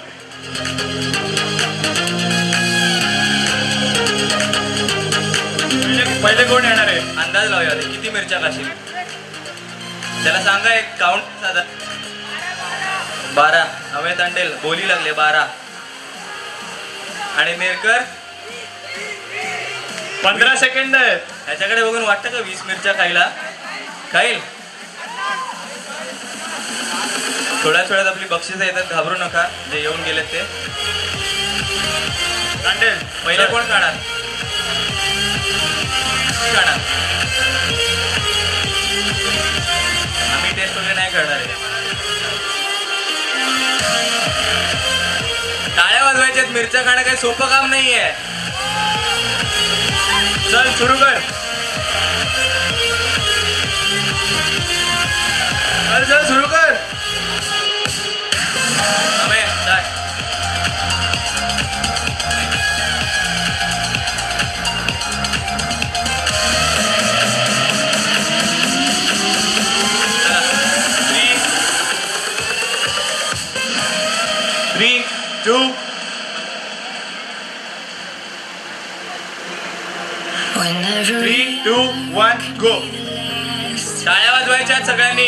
पहिले कोण येणार आहे? अंदाज लावूया आधी. किती मिरच्या खाशील त्याला सांगा. एक काउंट साधा. 12. अमेय तांडेल बोली लागले 12. आणि नेरकर 15 सेकंद आहेत. ह्याच्याकडे बघून वाटतं का 20 मिरच्या खाईल? थोड्याच वेळात आपली बक्षिसं येतात. घाबरू नका जे येऊन गेलेत ते. तांडेल पहिले कोण काढणार? आम्ही टेस्ट वगैरे नाही करणार आहे. टाळ्या वाजवायच्यात. मिरच्या खाणं काही सोपं काम नाहीये. चल सुरू कर. चल सुरू कर. अमेय start. 2. Whenever 3, 2, 1, go. टाळ्या वाजवायच्या सगळ्यांनी.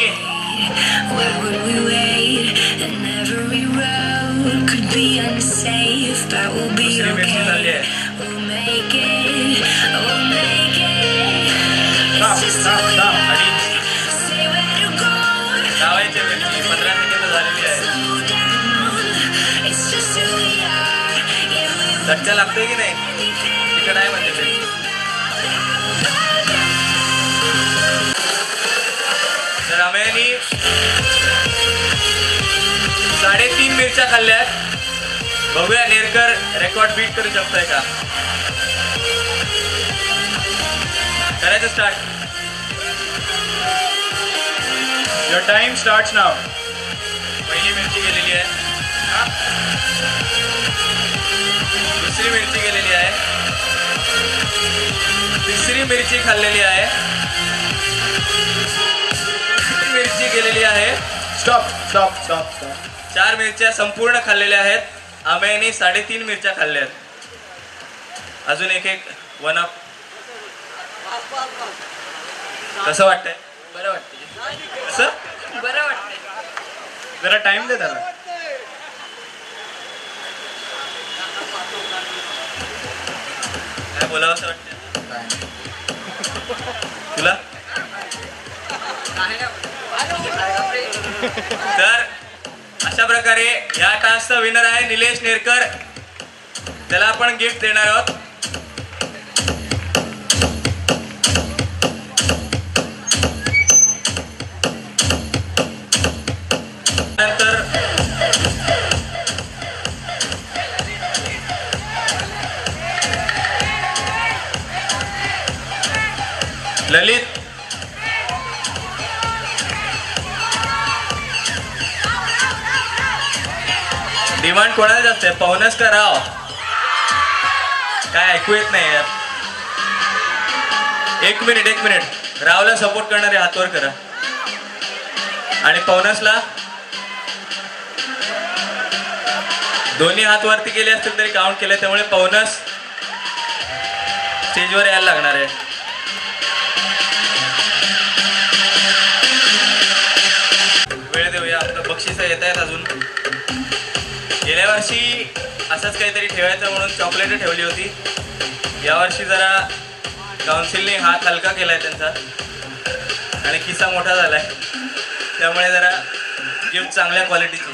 where would we wait? And every road could be unsafe, but we'll be दुसरी मिरची झाली okay. आहे. We'll make it. We'll make it. Stop, It's just stop, who we stop. are. Say where to go. लावायची मिरची 15 second झालेली आहे. Slow down. It's just who we are. Yeah, we will लक्ष लागतोय की नाही? तिकडे आहे म्हणजे ते. तर अमेयानी 3.5 मिरच्या खाल्ल्यात. बघूया नेरकर रेकॉर्ड बीट करू शकतोय का. करायचं start. Your time starts now. पहिली मिरची गेलेली आहे. दुसरी मिरची गेलेली आहे. तिसरी मिरची खाल्लेली आहे. चौथी मिरची गेलेली आहे. Stop, stop, stop, stop. 4 मिरच्या संपूर्ण खाल्लेल्या आहेत. अमेयाने 3.5 मिरच्या खाल्ल्या आहेत. अजून एक वन अप. कसं वाटतंय? बरं वाटतंय. कसं? बरं वाटतंय. जरा टाइम दे त्याला. काय बोलावं असं वाटतंय तुला? तर अशा प्रकारे या टास्कचा विनर आहे निलेश नेरकर. त्याला आपण गिफ्ट देणार आहोत. नंतर ललित डिमांड कोणाला जास्त आहे, पाहुणच का राव? काय ऐकू येत नाही यार. एक मिनिट रावला सपोर्ट करणारे हातवर करा आणि पाहुणसला दोन्ही हात वरती केले असतील तरी काउंट केले, त्यामुळे पाहुणस स्टेजवर यायला लागणार आहे. वेळ देऊया. आपलं बक्षीस येत आहेत अजून. गेल्या वर्षी असंच काहीतरी ठेवायचं म्हणून चॉकलेट ठेवली होती. यावर्षी जरा काउन्सिलने हात हलका केलाय त्यांचा आणि खिसा मोठा झालाय, त्यामुळे जरा गिफ्ट चांगल्या क्वालिटीची.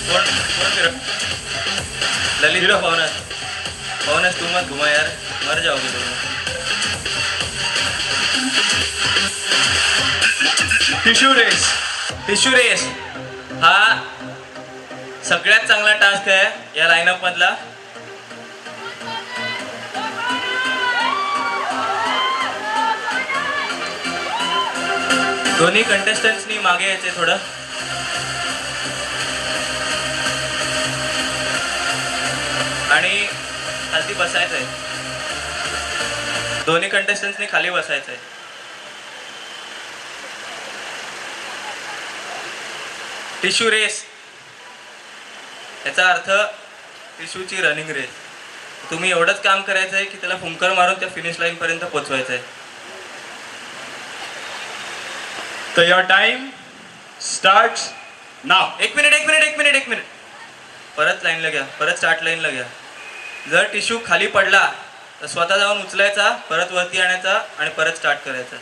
कोण फिर ललित पाहुणस तू मत घुमा यार, मर जाओगे तुम. टिश्यू रेस हा सगळ्यात चांगला टास्क आहे या लाईनअप मधला. दोन्ही कंटेस्टंट्सनी मागे यायचे थोडं. आणि खाली बसायचंय. दोन्ही कंटेस्टंट्सनी खाली बसायचंय. टिश्यू रेस याचा अर्थ टिश्यूची रनिंग रेस. तुम्ही एवढंच काम करायचं आहे की त्याला फुंकर मारून त्या फिनिश लाईन पर्यंत पोहोचवायचं आहे. तर युअर टाइम स्टार्ट्स नाव. एक मिनिट परत लाईनला घ्या, परत स्टार्ट लाईनला घ्या. जर टिश्यू खाली पडला तर स्वतः जाऊन उचलायचा, परत वरती आणायचा आणि परत स्टार्ट करायचा.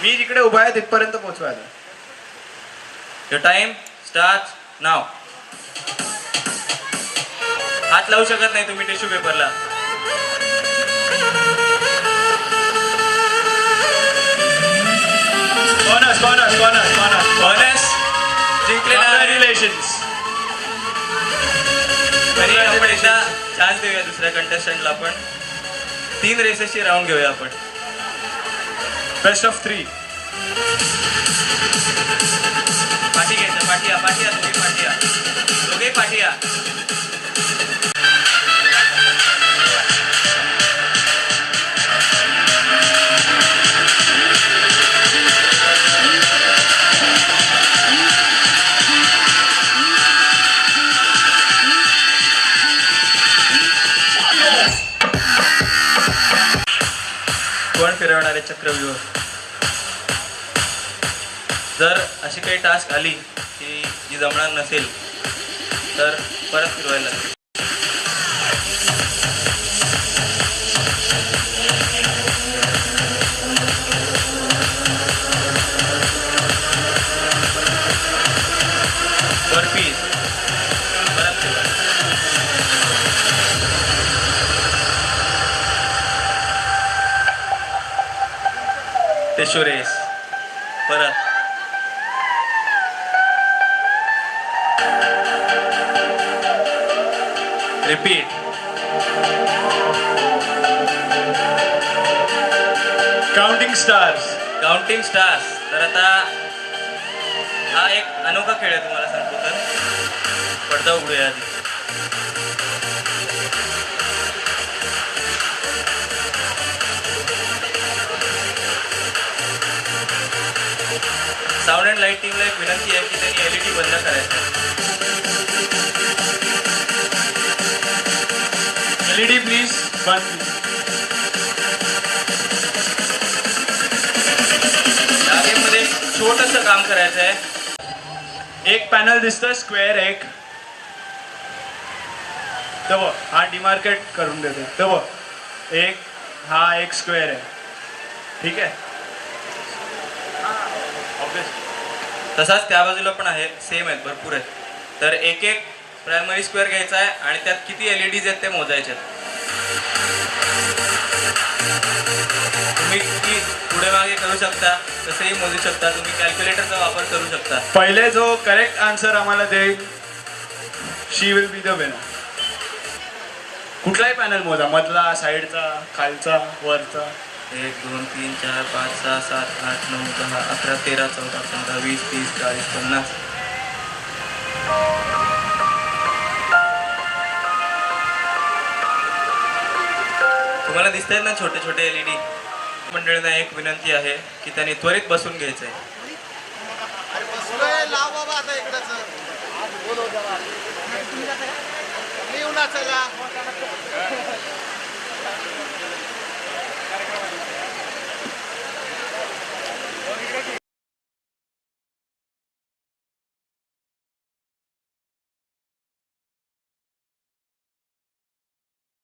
मी जिकडे उभा आहे तिथपर्यंत पोहोचवायला. युअर टाइम स्टार्ट नाव. हात लावू शकत नाही तुम्ही टिश्यू पेपरला. बोनस जिंकलेला. कॉंग्रॅच्युलेशन्स. तरी आपण एकदा चान्स देऊया दुसऱ्या कंटेस्टंटला. आपण 3 रेसेसची राऊंड घेऊया आपण. Best of 3. पाठी घ्यायचं. पाठीया तुम्ही पाठीया, दोघे पाठीया. सुवर्ण फिरवणारे चक्रव्यूह. जर अशी काही टास्क आली की जी जमणार नसेल तर परत फिरवायला लागेल. बर्फी परत फिरवा. टिशू रेस परत. Repeat. Counting stars. Counting stars. तर आता हा एक अनोखा खेळ आहे तुम्हाला सांगतो तर. पडदा उघडूया आधी. साऊंड अँड लाईट टीमला एक विनंती आहे की त्यांनी LED बंद करायचं. LED प्लीज बंद. या गेममध्ये छोटंसं काम करायचं आहे. एक पॅनल दिसतं स्क्वेअर एक. तब हा डिमार्केट करून देतो. तब एक हा एक स्क्वेअर आहे. ठीक आहे. तसाच त्या बाजूला पण आहे. सेम आहेत भरपूर आहेत. तर एक एक प्रायमरी स्क्वेअर घ्यायचा आहे आणि त्यात किती LEDs आहेत ते मोजायचे. तुम्ही ती पुढे मागे करू शकता. तसंही मोजू शकता. तुम्ही कॅल्क्युलेटरचा वापर करू शकता. पहिले जो करेक्ट आन्सर आम्हाला देईल she will be the winner. कुठलाही पॅनल मोजा. मधला, साईडचा, खालचा, वरचा. 1 2 3 4 5 6 7 8 9 10 11 13 14 15 20 30 40 50. तुम्हाला दिसत आहेत ना छोटे छोटे LED. मंडळींना एक विनंती आहे की त्यांनी त्वरित बसून घ्यायचंय.